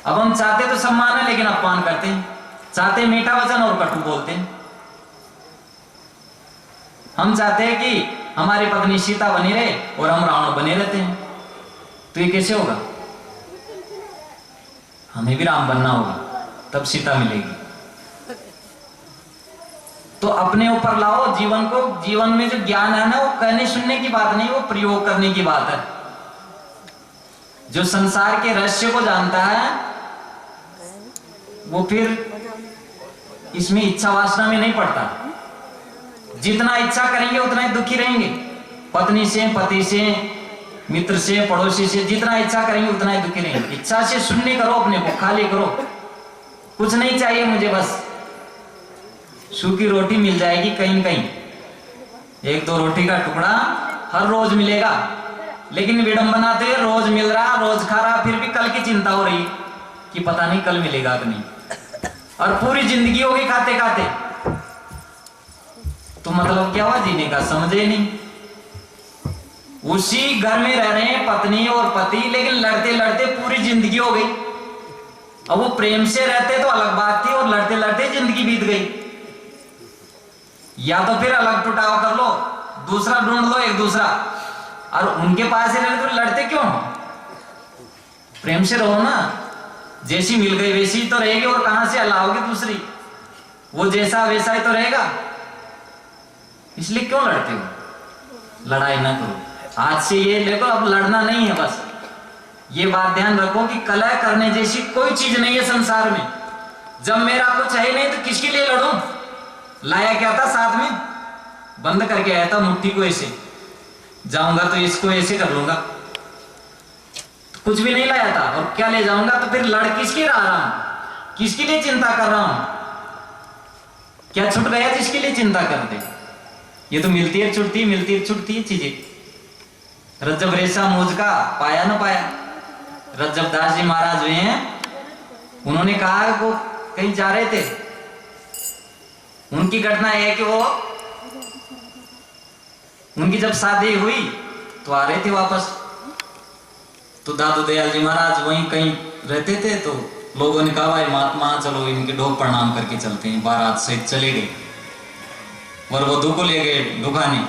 अब हम चाहते तो सम्मान है लेकिन अपमान करते हैं, चाहते मीठा वचन और कटु बोलते हैं। हम चाहते हैं कि हमारी पत्नी सीता बनी रहे और हम रावण बने रहते हैं। तो ये कैसे होगा? हमें भी राम बनना होगा, तब सीता मिलेगी। तो अपने ऊपर लाओ जीवन को। जीवन में जो ज्ञान है ना, वो कहने सुनने की बात नहीं, वो प्रयोग करने की बात है। जो संसार के रहस्य को जानता है वो फिर इसमें इच्छा वासना में नहीं पड़ता। जितना इच्छा करेंगे उतना ही दुखी रहेंगे। पत्नी से, पति से, मित्र से, पड़ोसी से जितना इच्छा करेंगे उतना ही दुखी रहेंगे। इच्छा से शून्य करो, अपने को खाली करो। कुछ नहीं चाहिए मुझे, बस सूखी रोटी मिल जाएगी कहीं कहीं, 1-2 रोटी का टुकड़ा हर रोज मिलेगा। लेकिन विडंबना तो रोज मिल रहा, रोज खा रहा, फिर भी कल की चिंता हो रही कि पता नहीं कल मिलेगा कि नहीं। और पूरी जिंदगी होगी खाते खाते, तो मतलब क्या हुआ जीने का? समझे नहीं। उसी घर में रह रहे हैं पत्नी और पति, लेकिन लड़ते लड़ते पूरी जिंदगी हो गई। अब वो प्रेम से रहते तो अलग बात थी, और लड़ते लड़ते जिंदगी बीत गई। या तो फिर अलग टुटाव कर लो, दूसरा ढूंढ लो एक दूसरा, और उनके पास ही रहते तो लड़ते क्यों? प्रेम से रहो ना। जैसी मिल गई वैसी तो रहेगी, और कहां से हलाओगे दूसरी? वो जैसा वैसा ही तो रहेगा। इसलिए क्यों लड़ते हो? लड़ाई ना करो। आज से ये देखो, अब लड़ना नहीं है। बस ये बात ध्यान रखो कि कलह करने जैसी कोई चीज नहीं है संसार में। जब मेरा कुछ है ही नहीं तो किसके लिए लड़ूं? लाया क्या था साथ में? बंद करके आया था मुट्ठी को, ऐसे जाऊंगा तो इसको ऐसे कर लूंगा, तो कुछ भी नहीं लाया था। और क्या ले जाऊंगा? तो फिर लड़ किसके रहा हूं? किसके लिए चिंता कर रहा हूं? क्या छूट गया जिसके लिए चिंता कर दे? ये तो मिलती है छुटती है, मिलती है छुटती है चीजें। रज्जब रेशा मौज का पाया ना पाया। रज्जब दास जी महाराज हुए हैं, उन्होंने कहा वो कहीं जा रहे थे। उनकी घटना है कि वो उनकी जब शादी हुई तो आ रहे थे वापस, तो दादू दयाल जी महाराज वहीं कहीं रहते थे। तो लोगों ने कहा भाई महात्मा चलो इनके ढोक प्रणाम करके चलते हैं। बारात सहित चले गए, वर वधू को ले गए ढुकाने।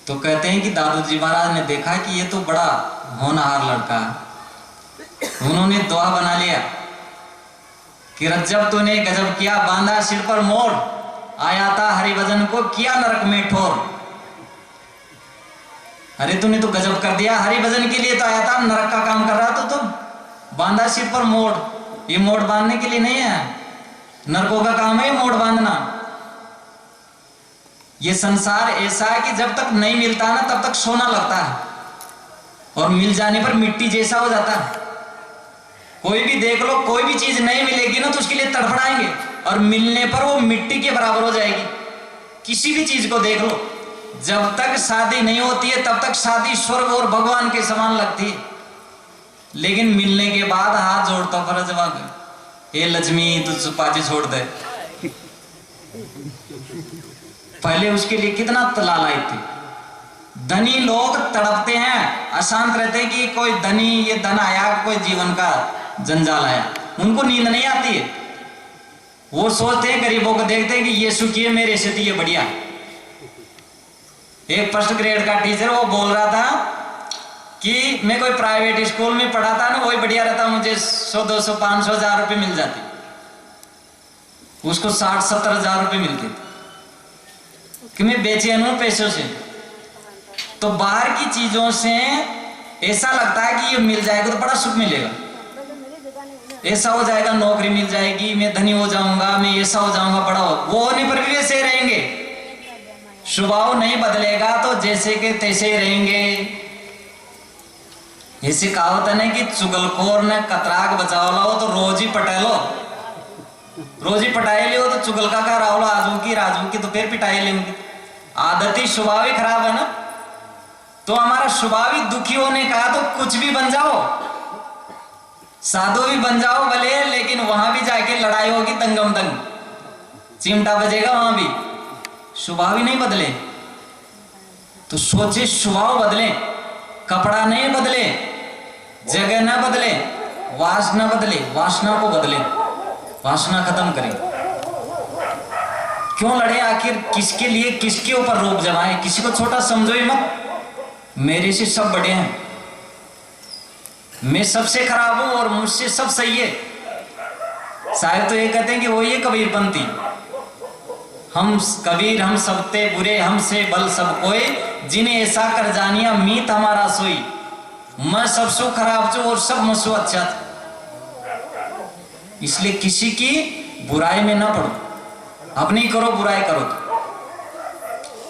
तो कहते हैं कि दादू जी महाराज ने देखा कि ये तो बड़ा होनहार लड़का है। उन्होंने दुआ बना लिया कि रज्जब तूने गजब किया, बांधा सिर पर मोड़, आया था हरिभजन को किया नरक में ठोर। अरे तूने तो गजब कर दिया, हरिभजन के लिए तो आया था, नरक का काम कर रहा तो तुम। बांधा सिर पर मोड़, ये मोड़ बांधने के लिए नहीं है, नरकों का काम है मोड़ बांधना। ये संसार ऐसा है कि जब तक नहीं मिलता ना तब तक सोना लगता है, और मिल जाने पर मिट्टी जैसा हो जाता है। कोई भी देख लो, कोई भी चीज नहीं मिलेगी ना तो उसके लिए तड़फड़ाएंगे, और मिलने पर वो मिट्टी के बराबर हो जाएगी। किसी भी चीज को देख लो, जब तक शादी नहीं होती है तब तक शादी स्वर्ग और भगवान के समान लगती है, लेकिन मिलने के बाद हाथ जोड़ता फर्ज वाग, हे लक्ष्मी तुझ पाची छोड़ दे। पहले उसके लिए कितना लालाई थी। धनी लोग तड़पते हैं, अशांत रहते हैं कि कोई धनी, ये धन आया, कोई जीवन का जंजाल आया, उनको नींद नहीं आती है। वो सोचते हैं, गरीबों को देखते हैं कि ये सुखी है, मेरे से तो ये बढ़िया। एक फर्स्ट ग्रेड का टीचर वो बोल रहा था कि मैं कोई प्राइवेट स्कूल में पढ़ा था ना, वही बढ़िया रहता, मुझे 100 200 500 हजार रुपये मिल जाते, उसको 60 70 हजार रुपये मिलते थे, कि मैं बेचैन हूं पैसों से। तो बाहर की चीजों से ऐसा लगता है कि ये मिल जाएगा तो बड़ा सुख मिलेगा, ऐसा हो जाएगा, नौकरी मिल जाएगी, मैं धनी हो जाऊंगा, मैं ऐसा हो जाऊंगा, बड़ा हो। वो होने पर भी वैसे रहेंगे, स्वभाव नहीं बदलेगा तो जैसे के तैसे ही रहेंगे। ऐसी कहावत है ना कि चुगलखोर ने कतराक बचाव लो तो रोज ही पटा लो, रोज ही पटाई लियो तो चुगलका का रावलो राजू की तो फिर पिटाई लेंगे। आदत ही स्वभाव ही खराब है ना। तो हमारा स्वभाव ही दुखी होने का, तो कुछ भी बन जाओ, साधु भी बन जाओ भले, लेकिन वहां भी जाके लड़ाई होगी दंगम दंग, चिमटा बजेगा वहां भी, स्वभाव ही नहीं बदले। तो सोचे स्वभाव बदले, कपड़ा नहीं बदले, जगह ना बदले, वासना बदले, वासना को बदले, वासना खत्म करें। क्यों लड़े आखिर? किसके लिए, किसके ऊपर रोप जमाए? किसी को छोटा समझो ही मत। मेरे से सब बड़े हैं, मैं सबसे खराब हूं और मुझसे सब सही है। शायद तो ये कहते हैं कि वो ये कबीरपंथी, हम कबीर हम सबते बुरे, हमसे बल सब कोई, जिन्हें ऐसा कर जानिया मीत हमारा सोई। मैं सबसे खराब छू और सब मुझसे अच्छा था। इसलिए किसी की बुराई में ना पड़ो, अपनी करो, बुराई करो तो।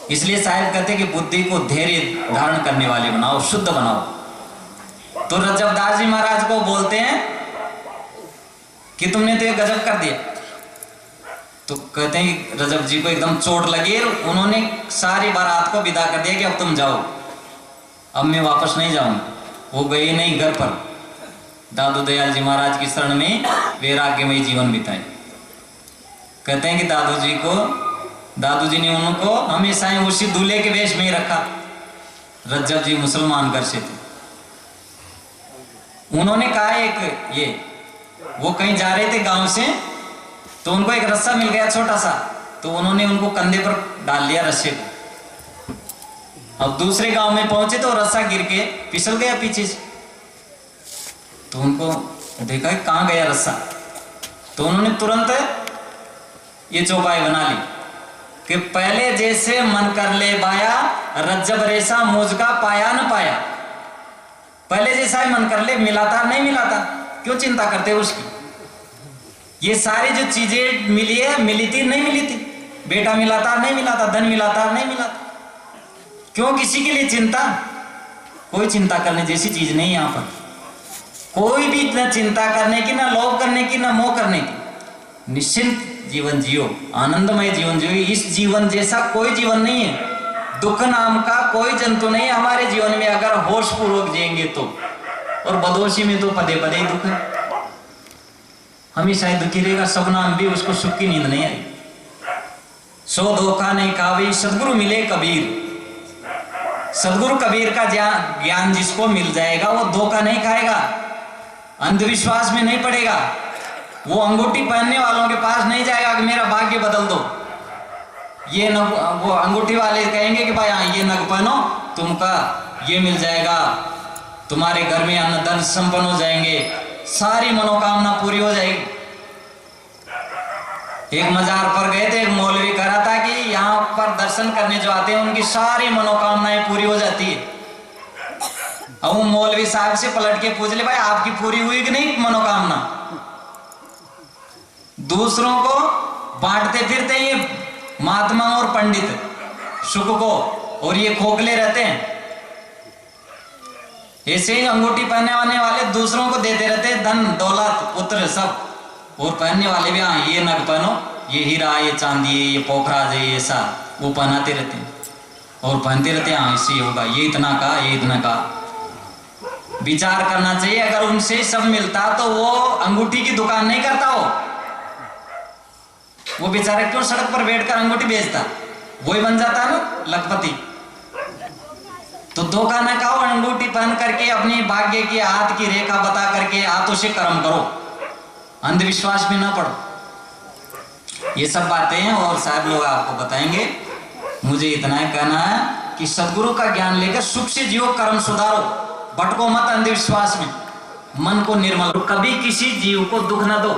इसलिए शायद कहते कि बुद्धि को धैर्य धारण करने वाली बनाओ, शुद्ध बनाओ। तो रज्जबदास जी महाराज को बोलते हैं कि तुमने तो ये गजब कर दिया। तो कहते हैं कि रजब जी को एकदम चोट लगी, उन्होंने सारी बारात को विदा कर दिया कि अब तुम जाओ, अब मैं वापस नहीं जाऊंगा। वो गए नहीं घर पर, दादू दयाल जी महाराज की शरण में वैराग्यमय जीवन बिताए। कहते हैं कि दादू जी को दादू जी ने उनको हमेशा ही उसी दूल्हे के वेश में ही रखा। रज्जब जी मुसलमान घर से थे। उन्होंने कहा एक ये वो कहीं जा रहे थे गांव से, तो उनको एक रस्सा मिल गया छोटा सा, तो उन्होंने उनको कंधे पर डाल लिया रस्से को। अब दूसरे गांव में पहुंचे तो रस्सा गिर के फिसल गया पीछे से। तो उनको देखा कि कहां गया रस्सा, तो उन्होंने तुरंत ये चौपाई बना ली कि पहले जैसे मन कर ले बाया, रज्जब रेसा मुझका पाया न पाया। पहले जैसा ही मन कर ले, मिलाता नहीं मिलाता, क्यों चिंता करते उसकी। ये सारी जो चीजें मिली है, मिली थी नहीं मिली थी, बेटा मिलाता नहीं मिलाता, धन मिलाता नहीं मिलाता, क्यों किसी के लिए चिंता। कोई चिंता करने जैसी चीज नहीं यहां पर, कोई भी न चिंता करने की, न लोभ करने की, न मोह करने की। निश्चिंत जीवन जियो, आनंदमय जीवन जियो। इस जीवन जैसा कोई जीवन नहीं है। दुख नाम का कोई जंतु नहीं है हमारे जीवन में, अगर होश पूर्वक जिएंगे तो। और बदहोशी में तो पदे पदे ही दुख है, हमेशा ही दुखी रहेगा। सब नाम भी उसको सुख की नींद नहीं आई। सो धोखा नहीं खावी सदगुरु मिले कबीर। सदगुरु कबीर का ज्ञान जिसको मिल जाएगा वो धोखा नहीं खाएगा, अंधविश्वास में नहीं पड़ेगा। वो अंगूठी पहनने वालों के पास नहीं जाएगा कि मेरा भाग्य बदल दो। ये नग, वो अंगूठी वाले कहेंगे कि भाई हाँ ये नग पहनो, तुमका ये मिल जाएगा, तुम्हारे घर में अन्न धन संपन्न हो जाएंगे, सारी मनोकामना पूरी हो जाएगी। एक मजार पर गए थे, एक मौलवी कह रहा था कि यहाँ पर दर्शन करने जो आते हैं उनकी सारी मनोकामनाएं पूरी हो जाती है। अब वो मौलवी साहब से पलट के पूछ ले, भाई आपकी पूरी हुई कि नहीं मनोकामना। दूसरों को बांटते फिरते ये महात्मा और पंडित सुख को, और ये खोखले रहते हैं। ऐसे ही अंगूठी पहनने वाले दूसरों को देते रहते हैं, धन दौलत पुत्र सब, और पहनने वाले भी हाँ ये नग पहनो, ये हीरा, ये चांदी, ये पोखराज है, ये सा वो पहनाते रहते हैं और पहनते रहते हैं। हाँ इससे होगा, ये इतना का, ये इतना का। विचार करना चाहिए, अगर उनसे सब मिलता तो वो अंगूठी की दुकान नहीं करता। वो बेचारा क्यों सड़क पर बैठकर अंगूठी बेचता, वही बन जाता है ना लखपति। तो धोखा न खाओ, अंगूठी पहन करके अपनी भाग्य की हाथ की रेखा बता करके हाथों से कर्म करो, अंधविश्वास में ना पड़ो। ये सब बातें हैं और साहब लोग आपको बताएंगे। मुझे इतना ही कहना है कि सदगुरु का ज्ञान लेकर सुख से जियो, कर्म सुधारो, भटको मत अंधविश्वास में, मन को निर्मल। कभी किसी जीव को दुख न दो,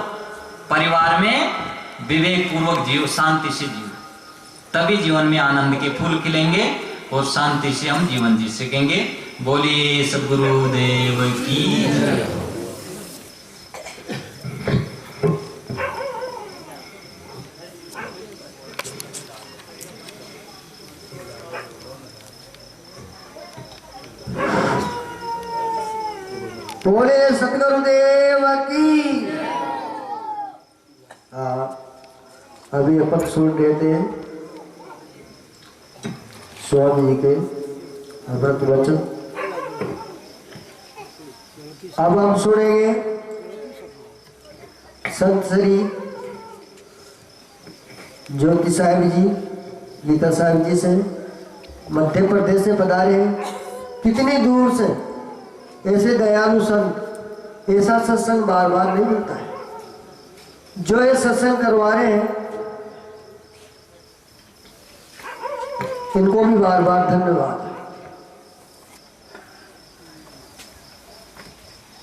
परिवार में विवेक पूर्वक जियो, शांति से जियो, तभी जीवन में आनंद के फूल खिलेंगे और शांति से हम जीवन जी सकेंगे। बोलिए सद्गुरु देव की जय। बोले सतगुरुदेव की। अभी अपन सुन रहे थे स्वामी जी के अमृत वचन। अब हम सुनेंगे संत श्री ज्योति साहब जी, गीता साहब जी से, मध्य प्रदेश से पधारे हैं। कितनी दूर से ऐसे दयालु संत, ऐसा सत्संग बार बार नहीं मिलता है। जो ये सत्संग करवा रहे हैं इनको भी बार बार धन्यवाद।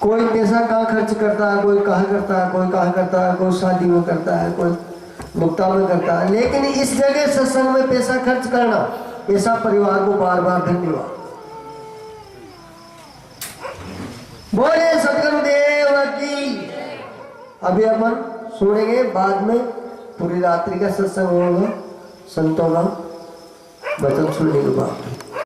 कोई पैसा कहाँ खर्च करता है, कोई कहाँ करता है, कोई कहाँ करता है, कोई शादी में करता है, कोई मुक्ता में करता है, लेकिन इस जगह सत्संग में पैसा खर्च करना, ऐसा परिवार को बार बार धन्यवाद। बोले सतगुरुदेव की। अभी अपन सुनेंगे, बाद में पूरी रात्रि का सत्संग होगा संतों का वचन सुनने के बाद।